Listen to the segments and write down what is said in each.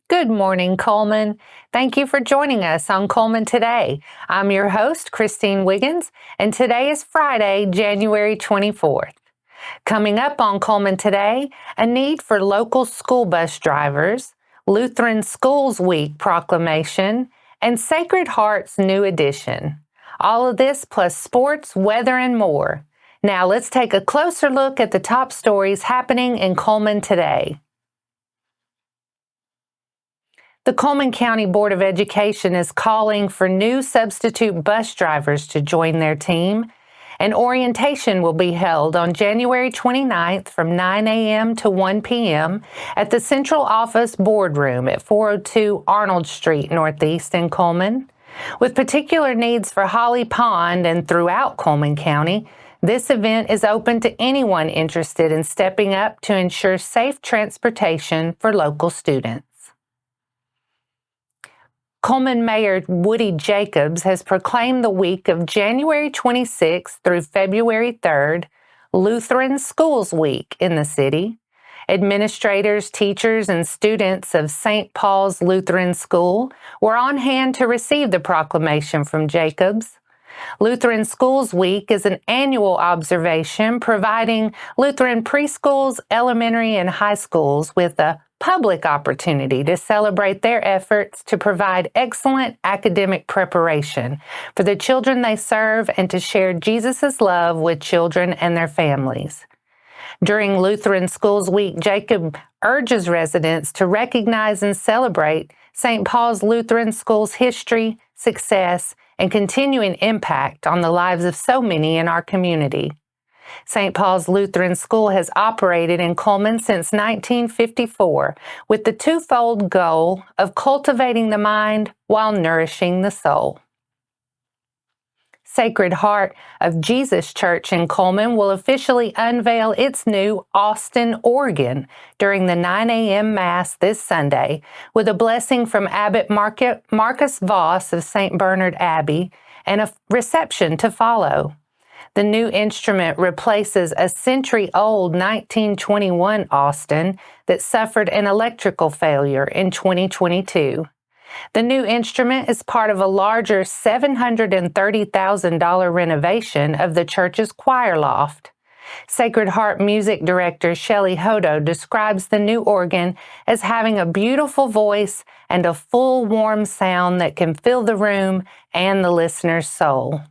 Good morning, Cullman. Thank you for joining us on Cullman Today. I'm your host, Christine Wiggins, and today is Friday, January 24th. Coming up on Cullman Today, a need for local school bus drivers, Lutheran Schools Week proclamation, and Sacred Heart's new edition. All of this plus sports, weather, and more. Now let's take a closer look at the top stories happening in Cullman today. The Cullman County Board of Education is calling for new substitute bus drivers to join their team. An orientation will be held on January 29th from 9 a.m. to 1 p.m. at the Central Office Boardroom at 402 Arnold Street Northeast in Cullman. With particular needs for Holly Pond and throughout Cullman County, this event is open to anyone interested in stepping up to ensure safe transportation for local students. Cullman Mayor Woody Jacobs has proclaimed the week of January 26th through February 3rd Lutheran Schools Week in the city. Administrators, teachers, and students of St. Paul's Lutheran School were on hand to receive the proclamation from Jacobs. Lutheran Schools Week is an annual observation providing Lutheran preschools, elementary, and high schools with a public opportunity to celebrate their efforts to provide excellent academic preparation for the children they serve and to share Jesus' love with children and their families. During Lutheran Schools Week, Jacob urges residents to recognize and celebrate St. Paul's Lutheran School's history, success, and continuing impact on the lives of so many in our community. St. Paul's Lutheran School has operated in Cullman since 1954 with the twofold goal of cultivating the mind while nourishing the soul. Sacred Heart of Jesus Church in Cullman will officially unveil its new Austin organ during the 9 a.m. Mass this Sunday with a blessing from Abbot Marcus Voss of St. Bernard Abbey and a reception to follow. The new instrument replaces a century-old 1921 Austin that suffered an electrical failure in 2022. The new instrument is part of a larger $730,000 renovation of the church's choir loft. Sacred Heart music director Shelley Hodo describes the new organ as having a beautiful voice and a full, warm sound that can fill the room and the listener's soul.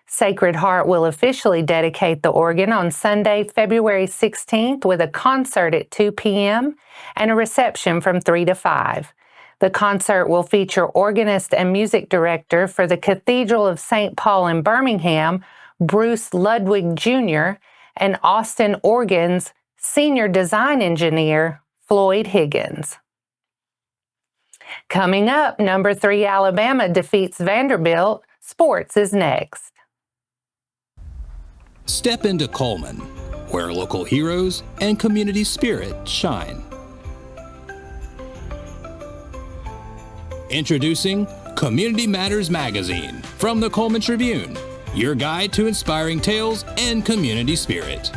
Sacred Heart will officially dedicate the organ on Sunday, February 16th with a concert at 2 p.m. and a reception from 3 to 5. The concert will feature organist and music director for the Cathedral of St. Paul in Birmingham, Bruce Ludwig Jr., and Austin Organ's senior design engineer, Floyd Higgins. Coming up, number 3 Alabama defeats Vanderbilt. Sports is next. Step into Cullman, where local heroes and community spirit shine. Introducing Community Matters Magazine from the Cullman Tribune, your guide to inspiring tales and community spirit.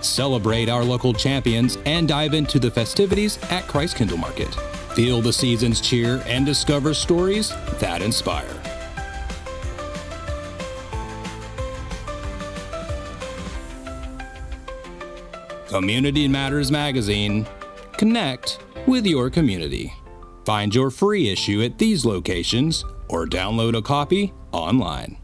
Celebrate our local champions and dive into the festivities at Christ Kindle Market. Feel the season's cheer and discover stories that inspire. Community Matters Magazine. Connect with your community. Find your free issue at these locations or download a copy online.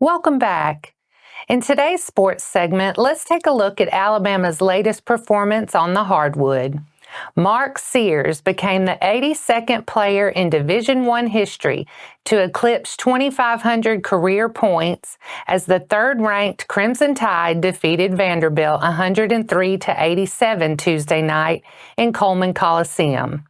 Welcome back. In today's sports segment, let's take a look at Alabama's latest performance on the hardwood. Mark Sears became the 82nd player in Division I history to eclipse 2,500 career points as the third-ranked Crimson Tide defeated Vanderbilt 103-87 Tuesday night in Cullman Coliseum.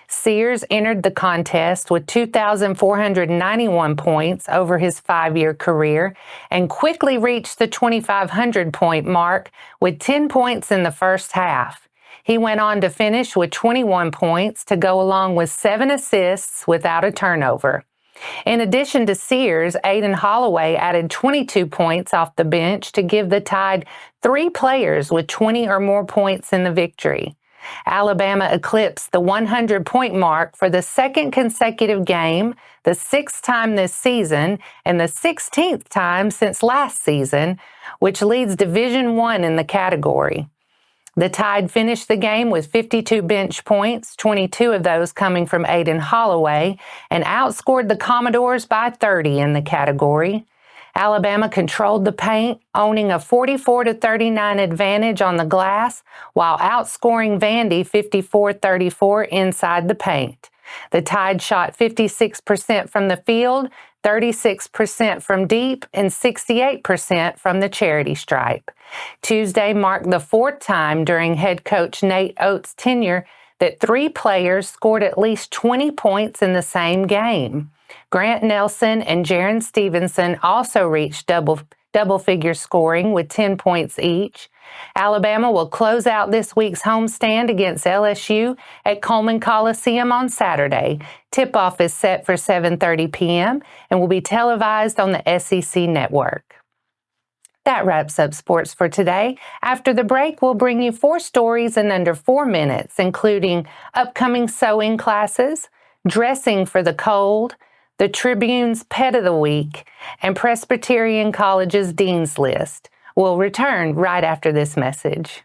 Sears entered the contest with 2,491 points over his 5-year career and quickly reached the 2,500-point mark with 10 points in the first half. He went on to finish with 21 points to go along with 7 assists without a turnover. In addition to Sears, Aiden Holloway added 22 points off the bench to give the Tide 3 players with 20 or more points in the victory. Alabama eclipsed the 100-point mark for the second consecutive game, the 6th time this season, and the 16th time since last season, which leads Division I in the category. The Tide finished the game with 52 bench points, 22 of those coming from Aiden Holloway, and outscored the Commodores by 30 in the category. Alabama controlled the paint, owning a 44-39 advantage on the glass, while outscoring Vandy 54-34 inside the paint. The Tide shot 56% from the field, 36% from deep, and 68% from the charity stripe. Tuesday marked the 4th time during head coach Nate Oates' tenure that 3 players scored at least 20 points in the same game. Grant Nelson and Jaron Stevenson also reached double-figure scoring with 10 points each. Alabama will close out this week's homestand against LSU at Cullman Coliseum on Saturday. Tip-off is set for 7:30 p.m. and will be televised on the SEC network. That wraps up sports for today. After the break, we'll bring you 4 stories in under 4 minutes, including upcoming sewing classes, dressing for the cold, the Tribune's Pet of the Week, and Presbyterian College's Dean's List. We'll return right after this message.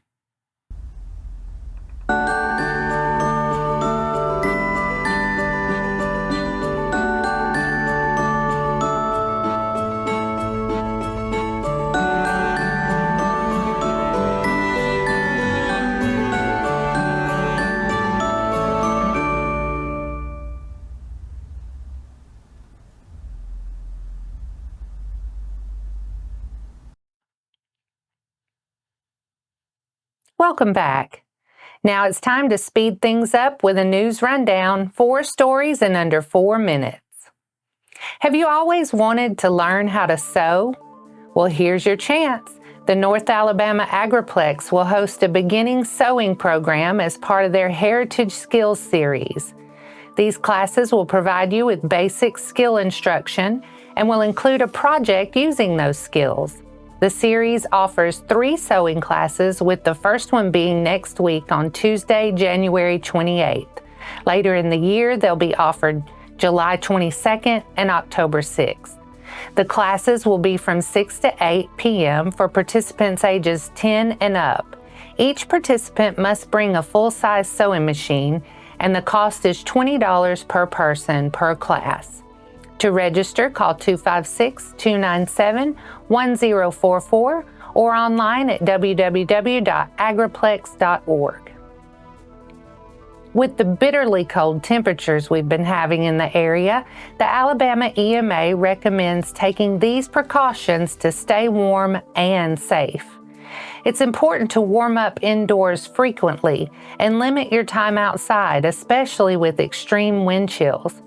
Welcome back. Now it's time to speed things up with a news rundown, 4 stories in under 4 minutes. Have you always wanted to learn how to sew? Well, here's your chance. The North Alabama Agriplex will host a beginning sewing program as part of their Heritage Skills series. These classes will provide you with basic skill instruction and will include a project using those skills. The series offers 3 sewing classes, with the first one being next week on Tuesday, January 28th. Later in the year, they'll be offered July 22nd and October 6th. The classes will be from 6 to 8 p.m. for participants ages 10 and up. Each participant must bring a full-size sewing machine, and the cost is $20 per person per class. To register, call 256-297-1044 or online at www.agriplex.org. With the bitterly cold temperatures we've been having in the area, the Alabama EMA recommends taking these precautions to stay warm and safe. It's important to warm up indoors frequently and limit your time outside, especially with extreme wind chills.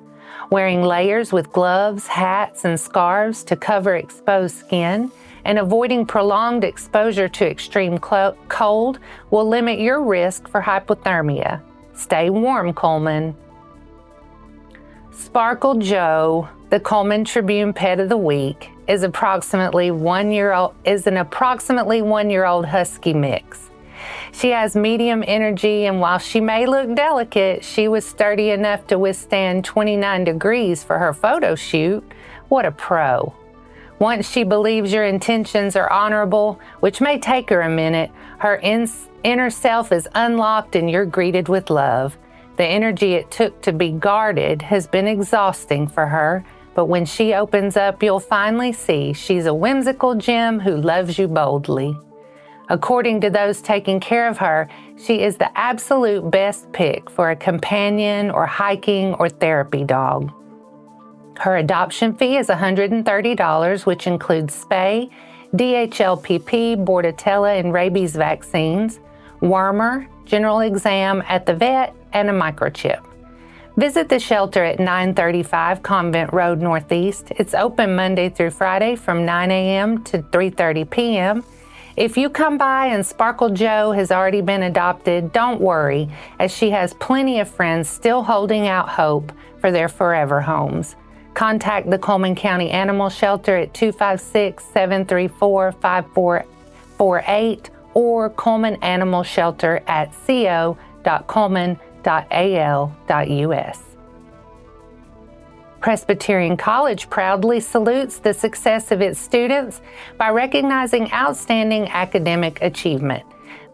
Wearing layers with gloves, hats, and scarves to cover exposed skin, and avoiding prolonged exposure to extreme cold will limit your risk for hypothermia. Stay warm, Cullman. Sparkle Joe, the Cullman Tribune Pet of the Week, is an approximately 1-year-old husky mix. She has medium energy, and while she may look delicate, she was sturdy enough to withstand 29 degrees for her photo shoot. What a pro. Once she believes your intentions are honorable, which may take her a minute, her inner self is unlocked and you're greeted with love. The energy it took to be guarded has been exhausting for her, but when she opens up, you'll finally see she's a whimsical gem who loves you boldly. According to those taking care of her, she is the absolute best pick for a companion or hiking or therapy dog. Her adoption fee is $130, which includes spay, DHLPP, Bordetella, and rabies vaccines, wormer, general exam at the vet, and a microchip. Visit the shelter at 935 Convent Road Northeast. It's open Monday through Friday from 9 a.m. to 3:30 p.m. If you come by and Sparkle Joe has already been adopted, don't worry, as she has plenty of friends still holding out hope for their forever homes. Contact the Cullman County Animal Shelter at 256-734-5448 or Cullman Animal Shelter at co.cullman.al.us. Presbyterian College proudly salutes the success of its students by recognizing outstanding academic achievement.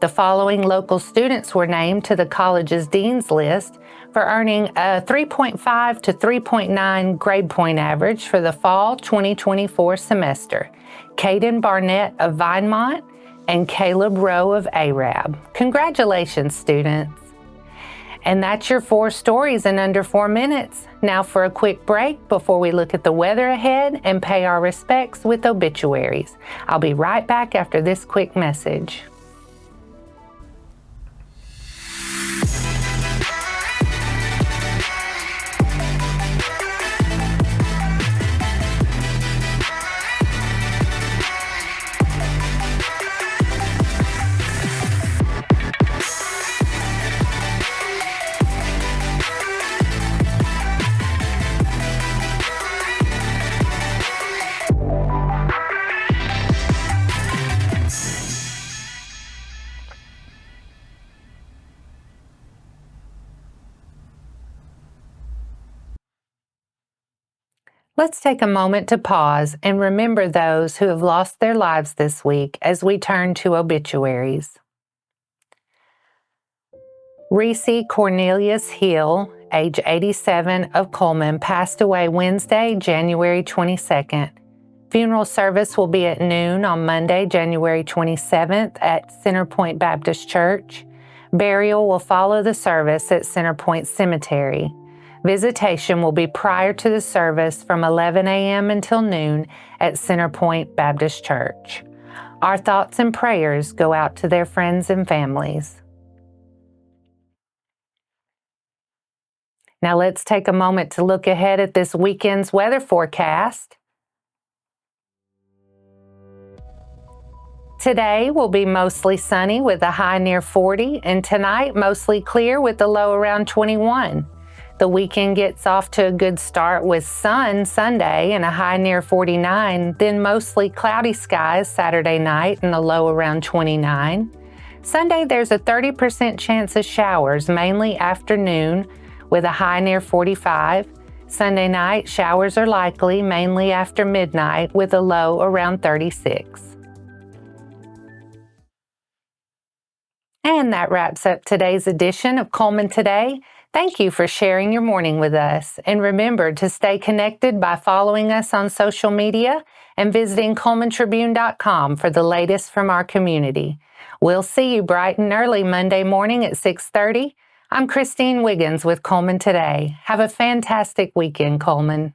The following local students were named to the college's Dean's List for earning a 3.5 to 3.9 grade point average for the fall 2024 semester: Caden Barnett of Vinemont and Caleb Rowe of Arab. Congratulations, students. And that's your 4 stories in under 4 minutes. Now for a quick break before we look at the weather ahead and pay our respects with obituaries. I'll be right back after this quick message. Let's take a moment to pause and remember those who have lost their lives this week as we turn to obituaries. Reese Cornelius Hill, age 87, of Cullman, passed away Wednesday, January 22nd. Funeral service will be at noon on Monday, January 27th at Centerpoint Baptist Church. Burial will follow the service at Centerpoint Cemetery. Visitation will be prior to the service from 11 a.m. until noon at Centerpoint Baptist Church. Our thoughts and prayers go out to their friends and families. Now let's take a moment to look ahead at this weekend's weather forecast. Today will be mostly sunny with a high near 40, and tonight mostly clear with a low around 21. The weekend gets off to a good start with sun Sunday and a high near 49, then mostly cloudy skies Saturday night and a low around 29. Sunday there's a 30% chance of showers, mainly afternoon, with a high near 45. Sunday night showers are likely, mainly after midnight, with a low around 36. And that wraps up today's edition of Cullman Today. Thank you for sharing your morning with us. And remember to stay connected by following us on social media and visiting CullmanTribune.com for the latest from our community. We'll see you bright and early Monday morning at 6:30. I'm Christine Wiggins with Cullman Today. Have a fantastic weekend, Cullman.